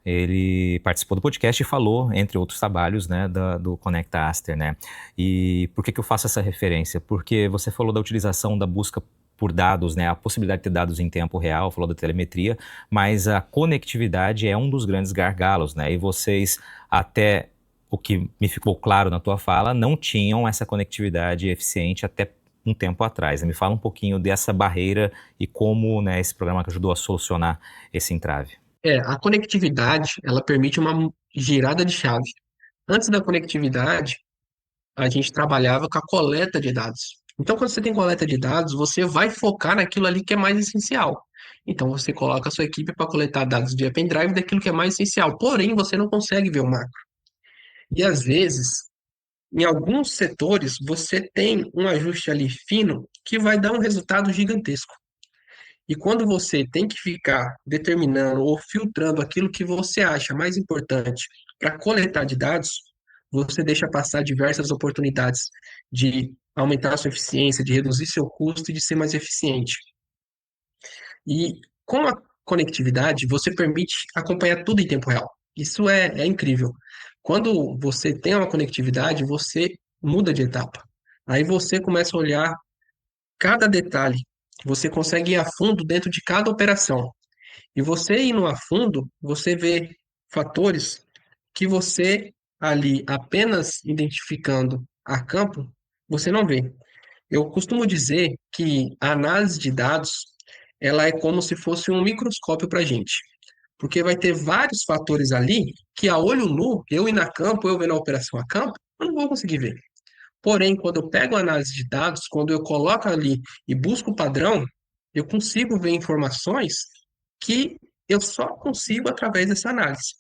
Ele participou do podcast e falou, entre outros trabalhos, né, do Conecta Aster, né? E por que eu faço essa referência? Porque você falou da utilização da busca por dados, né, a possibilidade de ter dados em tempo real, falou da telemetria, mas a conectividade é um dos grandes gargalos, né? E vocês, até o que me ficou claro na tua fala, não tinham essa conectividade eficiente até um tempo atrás. Me fala um pouquinho dessa barreira e como, né, esse programa ajudou a solucionar esse entrave. A conectividade, ela permite uma girada de chave. Antes da conectividade, a gente trabalhava com a coleta de dados. Então, quando você tem coleta de dados, você vai focar naquilo ali que é mais essencial. Então, você coloca a sua equipe para coletar dados via pendrive daquilo que é mais essencial. Porém, você não consegue ver o macro. E às vezes, em alguns setores, você tem um ajuste ali fino que vai dar um resultado gigantesco. E quando você tem que ficar determinando ou filtrando aquilo que você acha mais importante para coletar de dados, você deixa passar diversas oportunidades de aumentar a sua eficiência, de reduzir seu custo e de ser mais eficiente. E com a conectividade, você permite acompanhar tudo em tempo real. Isso é incrível. Quando você tem uma conectividade, você muda de etapa. Aí você começa a olhar cada detalhe. Você consegue ir a fundo dentro de cada operação. E você indo a fundo, você vê fatores que você ali apenas identificando a campo, você não vê. Eu costumo dizer que a análise de dados, ela é como se fosse um microscópio para a gente. Porque vai ter vários fatores ali que a olho nu, eu ir na campo, eu vendo a operação a campo, eu não vou conseguir ver. Porém, quando eu pego a análise de dados, quando eu coloco ali e busco o padrão, eu consigo ver informações que eu só consigo através dessa análise.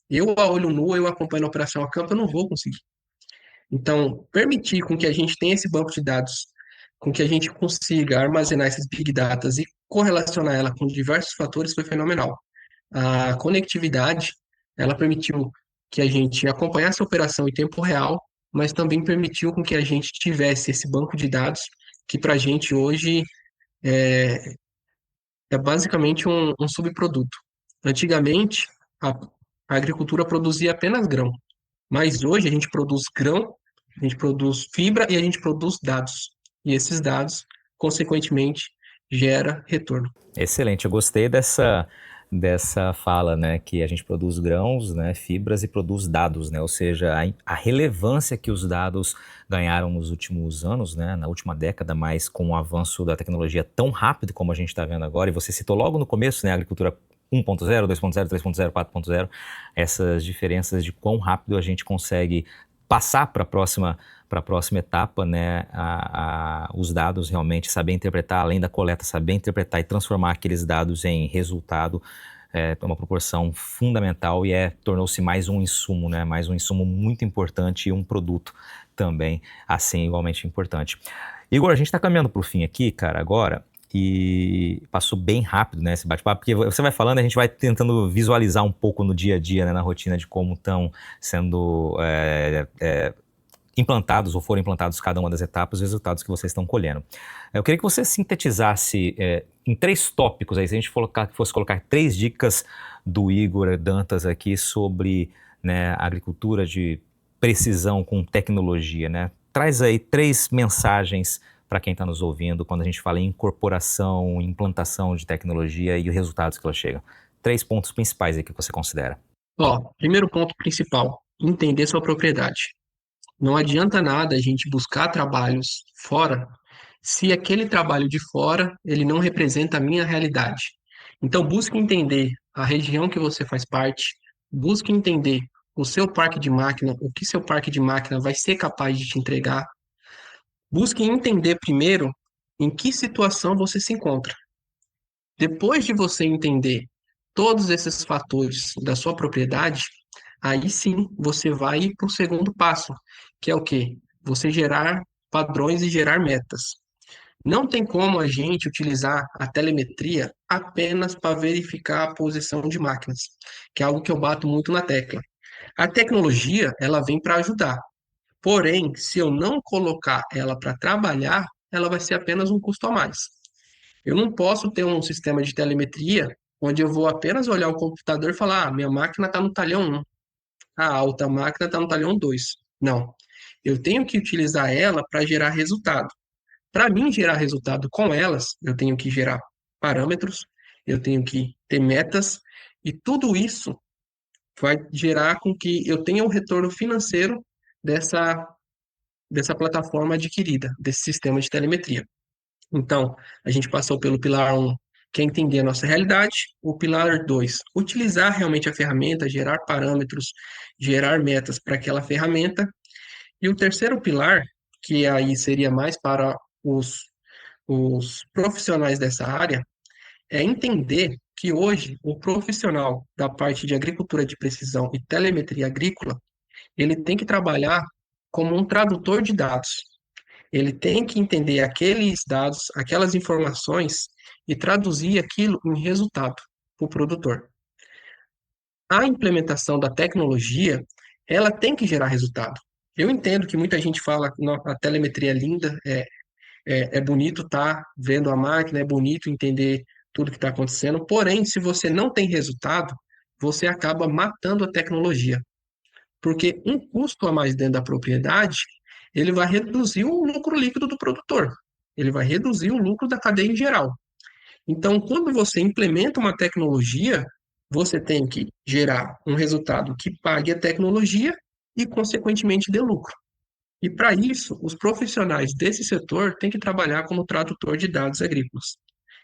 Eu, a olho nu, eu acompanho a operação a campo, eu não vou conseguir. Então, permitir com que a gente tenha esse banco de dados, com que a gente consiga armazenar esses big data e correlacionar ela com diversos fatores foi fenomenal. A conectividade, ela permitiu que a gente acompanhasse a operação em tempo real, mas também permitiu com que a gente tivesse esse banco de dados, que para a gente hoje é, é basicamente um subproduto. Antigamente, a, a agricultura produzia apenas grão, mas hoje a gente produz grão, a gente produz fibra e a gente produz dados. E esses dados, consequentemente, gera retorno. Excelente, eu gostei dessa fala, né, que a gente produz grãos, né, fibras e produz dados, né, ou seja, a relevância que os dados ganharam nos últimos anos, né, na última década, mas com o avanço da tecnologia tão rápido como a gente está vendo agora, e você citou logo no começo, né, a agricultura 1.0, 2.0, 3.0, 4.0, essas diferenças de quão rápido a gente consegue passar para a próxima etapa, né, os dados realmente, saber interpretar, além da coleta, saber interpretar e transformar aqueles dados em resultado, tem uma proporção fundamental e tornou-se mais um insumo, né, mais um insumo muito importante e um produto também, assim, igualmente importante. Igor, a gente está caminhando para o fim aqui, cara, agora, e passou bem rápido, né, esse bate-papo, porque você vai falando, a gente vai tentando visualizar um pouco no dia a dia, né, na rotina de como estão sendo implantados ou foram implantados cada uma das etapas, os resultados que vocês estão colhendo. Eu queria que você sintetizasse em 3 tópicos, aí, se a gente fosse colocar 3 dicas do Igor Dantas aqui sobre, né, agricultura de precisão com tecnologia, né? Traz aí 3 mensagens para quem está nos ouvindo quando a gente fala em incorporação, implantação de tecnologia e os resultados que ela chega. 3 pontos principais aí que você considera. Primeiro ponto principal, entender sua propriedade. Não adianta nada a gente buscar trabalhos fora se aquele trabalho de fora ele não representa a minha realidade. Então busque entender a região que você faz parte, busque entender o seu parque de máquina, o que seu parque de máquina vai ser capaz de te entregar. Busque entender primeiro em que situação você se encontra. Depois de você entender todos esses fatores da sua propriedade, aí sim você vai para o segundo passo, que é o quê? Você gerar padrões e gerar metas. Não tem como a gente utilizar a telemetria apenas para verificar a posição de máquinas, que é algo que eu bato muito na tecla. A tecnologia, ela vem para ajudar. Porém, se eu não colocar ela para trabalhar, ela vai ser apenas um custo a mais. Eu não posso ter um sistema de telemetria onde eu vou apenas olhar o computador e falar, minha máquina está no talhão 1, a outra máquina está no talhão 2. Não. Eu tenho que utilizar ela para gerar resultado. Para mim gerar resultado com elas, eu tenho que gerar parâmetros, eu tenho que ter metas, e tudo isso vai gerar com que eu tenha um retorno financeiro dessa, dessa plataforma adquirida, desse sistema de telemetria. Então, a gente passou pelo pilar 1, que é entender a nossa realidade. O pilar 2, utilizar realmente a ferramenta, gerar parâmetros, gerar metas para aquela ferramenta. E o terceiro pilar, que aí seria mais para os profissionais dessa área, é entender que hoje o profissional da parte de agricultura de precisão e telemetria agrícola, ele tem que trabalhar como um tradutor de dados. Ele tem que entender aqueles dados, aquelas informações e traduzir aquilo em resultado para o produtor. A implementação da tecnologia, ela tem que gerar resultado. Eu entendo que muita gente fala que a telemetria é linda, é bonito estar vendo a máquina, é bonito entender tudo que está acontecendo, porém, se você não tem resultado, você acaba matando a tecnologia. Porque um custo a mais dentro da propriedade, ele vai reduzir o lucro líquido do produtor, ele vai reduzir o lucro da cadeia em geral. Então, quando você implementa uma tecnologia, você tem que gerar um resultado que pague a tecnologia e, consequentemente, dê lucro. E para isso, os profissionais desse setor têm que trabalhar como tradutor de dados agrícolas.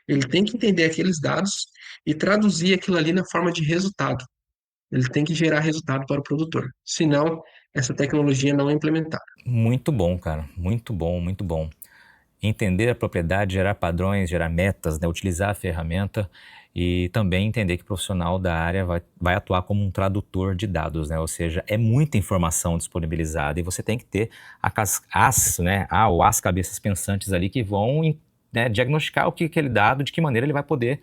Ele tem que entender aqueles dados e traduzir aquilo ali na forma de resultado. Ele tem que gerar resultado para o produtor. Senão, essa tecnologia não é implementada. Muito bom, cara. Muito bom, muito bom. Entender a propriedade, gerar padrões, gerar metas, né? Utilizar a ferramenta e também entender que o profissional da área vai atuar como um tradutor de dados, né? Ou seja, é muita informação disponibilizada e você tem que ter as cabeças pensantes ali que vão, né, diagnosticar o que aquele dado, de que maneira ele vai poder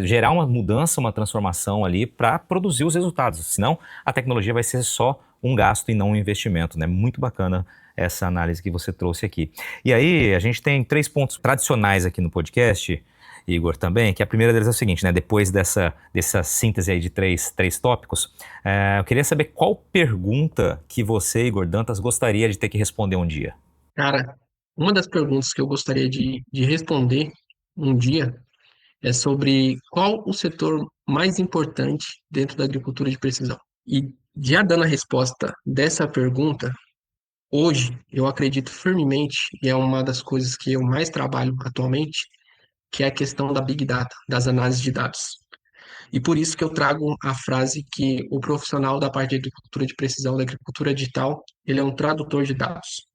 gerar uma mudança, uma transformação ali para produzir os resultados. Senão, a tecnologia vai ser só um gasto e não um investimento, né? Muito bacana essa análise que você trouxe aqui. E aí, a gente tem 3 pontos tradicionais aqui no podcast, Igor, também, que a primeira deles é o seguinte, né? Depois dessa síntese aí de três tópicos, eu queria saber qual pergunta que você, Igor Dantas, gostaria de ter que responder um dia. Cara, uma das perguntas que eu gostaria de responder um dia é sobre qual o setor mais importante dentro da agricultura de precisão. E já dando a resposta dessa pergunta, hoje eu acredito firmemente, e é uma das coisas que eu mais trabalho atualmente, que é a questão da Big Data, das análises de dados. E por isso que eu trago a frase que o profissional da parte de agricultura de precisão, da agricultura digital, ele é um tradutor de dados.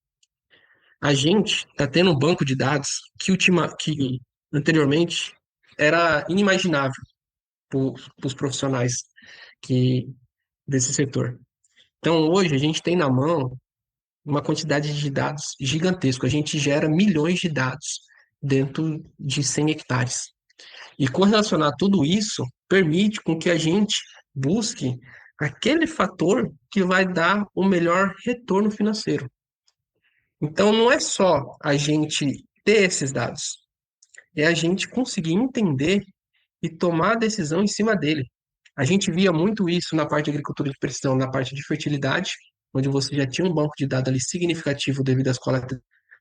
A gente está tendo um banco de dados que anteriormente era inimaginável para os profissionais que, desse setor. Então, hoje, a gente tem na mão uma quantidade de dados gigantesco. A gente gera milhões de dados dentro de 100 hectares. E correlacionar tudo isso permite com que a gente busque aquele fator que vai dar o melhor retorno financeiro. Então, não é só a gente ter esses dados, é a gente conseguir entender e tomar a decisão em cima dele. A gente via muito isso na parte de agricultura de precisão, na parte de fertilidade, onde você já tinha um banco de dados ali significativo devido às coletas.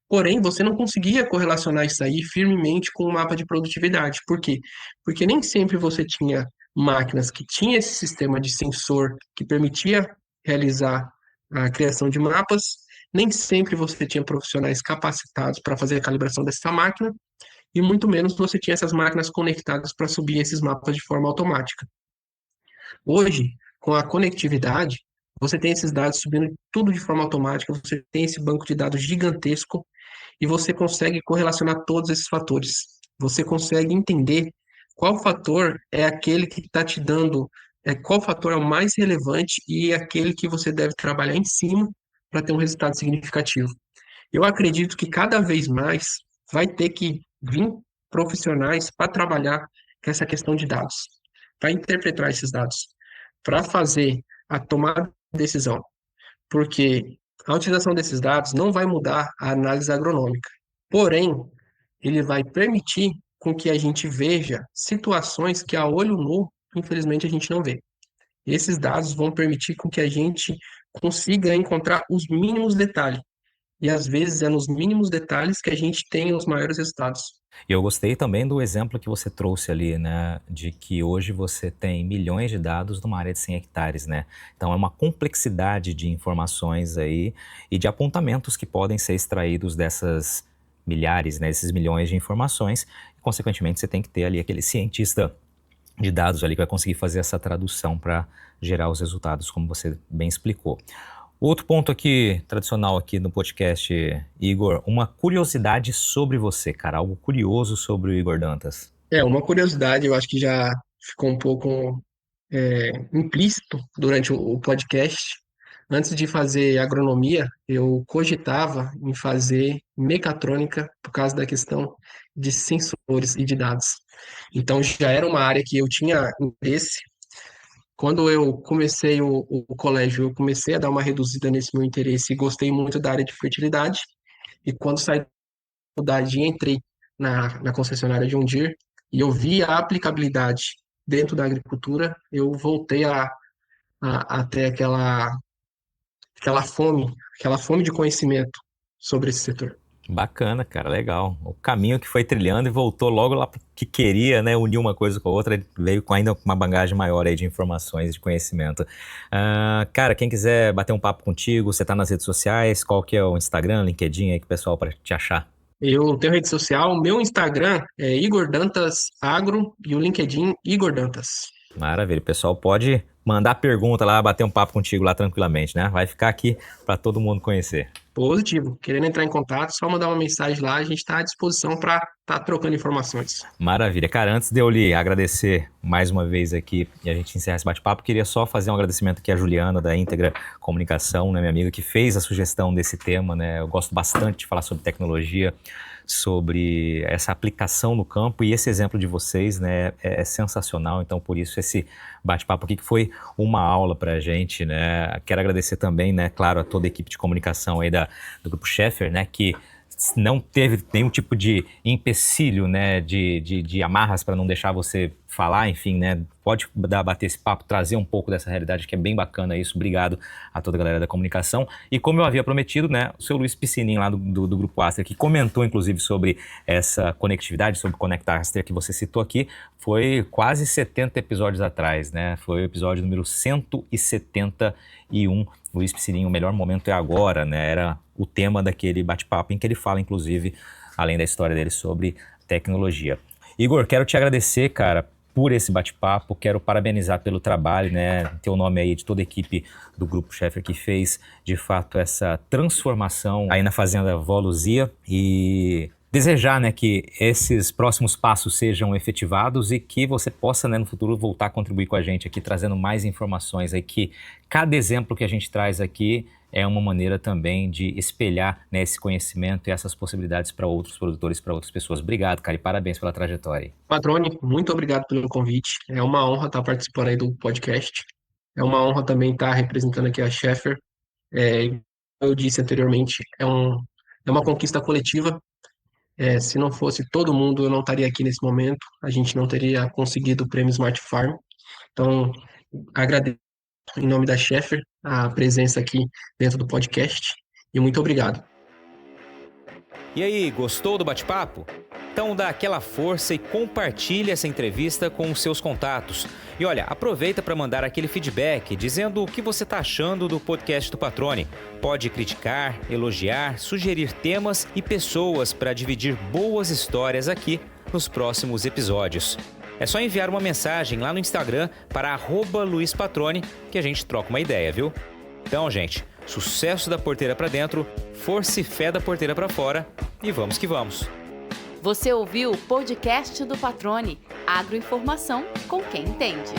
Porém, você não conseguia correlacionar isso aí firmemente com o mapa de produtividade. Por quê? Porque nem sempre você tinha máquinas que tinham esse sistema de sensor que permitia realizar a criação de mapas. Nem sempre você tinha profissionais capacitados para fazer a calibração dessa máquina, e muito menos você tinha essas máquinas conectadas para subir esses mapas de forma automática. Hoje, com a conectividade, você tem esses dados subindo tudo de forma automática, você tem esse banco de dados gigantesco e você consegue correlacionar todos esses fatores. Você consegue entender qual fator é aquele que está te dando, qual fator é o mais relevante e aquele que você deve trabalhar em cima para ter um resultado significativo. Eu acredito que cada vez mais vai ter que vir profissionais para trabalhar com essa questão de dados, para interpretar esses dados, para fazer a tomada de decisão, porque a utilização desses dados não vai mudar a análise agronômica, porém, ele vai permitir com que a gente veja situações que a olho nu, infelizmente, a gente não vê. Esses dados vão permitir com que a gente consiga encontrar os mínimos detalhes, e às vezes é nos mínimos detalhes que a gente tem os maiores resultados. E eu gostei também do exemplo que você trouxe ali, né, de que hoje você tem milhões de dados numa área de 100 hectares, né? Então é uma complexidade de informações aí e de apontamentos que podem ser extraídos dessas milhares, né, esses milhões de informações. E, consequentemente, você tem que ter ali aquele cientista de dados ali que vai conseguir fazer essa tradução para gerar os resultados, como você bem explicou. Outro ponto aqui, tradicional aqui no podcast, Igor, uma curiosidade sobre você, cara, algo curioso sobre o Igor Dantas. Uma curiosidade, eu acho que já ficou um pouco implícito durante o podcast. Antes de fazer agronomia, eu cogitava em fazer mecatrônica por causa da questão de sensores e de dados. Então já era uma área que eu tinha interesse. Quando eu comecei o colégio, eu comecei a dar uma reduzida nesse meu interesse e gostei muito da área de fertilidade. E quando saí da faculdade e entrei na concessionária John Deere e eu vi a aplicabilidade dentro da agricultura, eu voltei a ter aquela fome de conhecimento sobre esse setor. Bacana, cara, legal. O caminho que foi trilhando e voltou logo lá que queria, né, unir uma coisa com a outra, veio com ainda uma bagagem maior aí de informações, de conhecimento. Cara, quem quiser bater um papo contigo, você tá nas redes sociais, qual que é o Instagram, LinkedIn aí que o pessoal para te achar? Eu tenho rede social, meu Instagram é Igor Dantas Agro e o LinkedIn Igor Dantas. Maravilha, o pessoal pode mandar pergunta lá, bater um papo contigo lá tranquilamente, né? Vai ficar aqui para todo mundo conhecer. Positivo. Querendo entrar em contato, só mandar uma mensagem lá, a gente está à disposição para estar trocando informações. Maravilha. Cara, antes de eu lhe agradecer mais uma vez aqui e a gente encerrar esse bate-papo, queria só fazer um agradecimento aqui à Juliana, da Íntegra Comunicação, né, minha amiga, que fez a sugestão desse tema, né? Eu gosto bastante de falar sobre tecnologia, sobre essa aplicação no campo, e esse exemplo de vocês, né, é sensacional. Então, por isso, esse bate-papo aqui que foi uma aula para a gente, né? Quero agradecer também, né, claro, a toda a equipe de comunicação aí do Grupo Schaeffer, né, que não teve nenhum tipo de empecilho, né, de amarras para não deixar você falar, enfim, né, pode bater esse papo, trazer um pouco dessa realidade, que é bem bacana isso. Obrigado a toda a galera da comunicação. E como eu havia prometido, né, o seu Luiz Piscininho lá do Grupo Aster, que comentou inclusive sobre essa conectividade, sobre o Conecta Aster que você citou aqui, foi quase 70 episódios atrás, né, foi o episódio número 171, Luiz Piscininho, o melhor momento é agora, né, era o tema daquele bate-papo em que ele fala, inclusive, além da história dele, sobre tecnologia. Igor, quero te agradecer, cara, por esse bate-papo, quero parabenizar pelo trabalho, né, teu nome aí, de toda a equipe do Grupo Schaeffer que fez, de fato, essa transformação aí na Fazenda Vó Luzia, e desejar, né, que esses próximos passos sejam efetivados e que você possa, né, no futuro voltar a contribuir com a gente aqui, trazendo mais informações aí, que cada exemplo que a gente traz aqui é uma maneira também de espelhar, né, esse conhecimento e essas possibilidades para outros produtores, para outras pessoas. Obrigado, cara, e parabéns pela trajetória. Patrone, muito obrigado pelo convite. É uma honra estar participando aí do podcast. É uma honra também estar representando aqui a Schaeffer. Como eu disse anteriormente, é uma conquista coletiva. Se não fosse todo mundo, eu não estaria aqui nesse momento. A gente não teria conseguido o prêmio Smart Farm. Então, agradeço em nome da Schaeffer a presença aqui dentro do podcast. E muito obrigado. E aí, gostou do bate-papo? Então dá aquela força e compartilha essa entrevista com os seus contatos. E olha, aproveita para mandar aquele feedback dizendo o que você está achando do podcast do Patrone. Pode criticar, elogiar, sugerir temas e pessoas para dividir boas histórias aqui nos próximos episódios. É só enviar uma mensagem lá no Instagram para @LuizPatrone que a gente troca uma ideia, viu? Então, gente, sucesso da porteira para dentro, força e fé da porteira para fora e vamos que vamos. Você ouviu o podcast do Patrone, agroinformação com quem entende.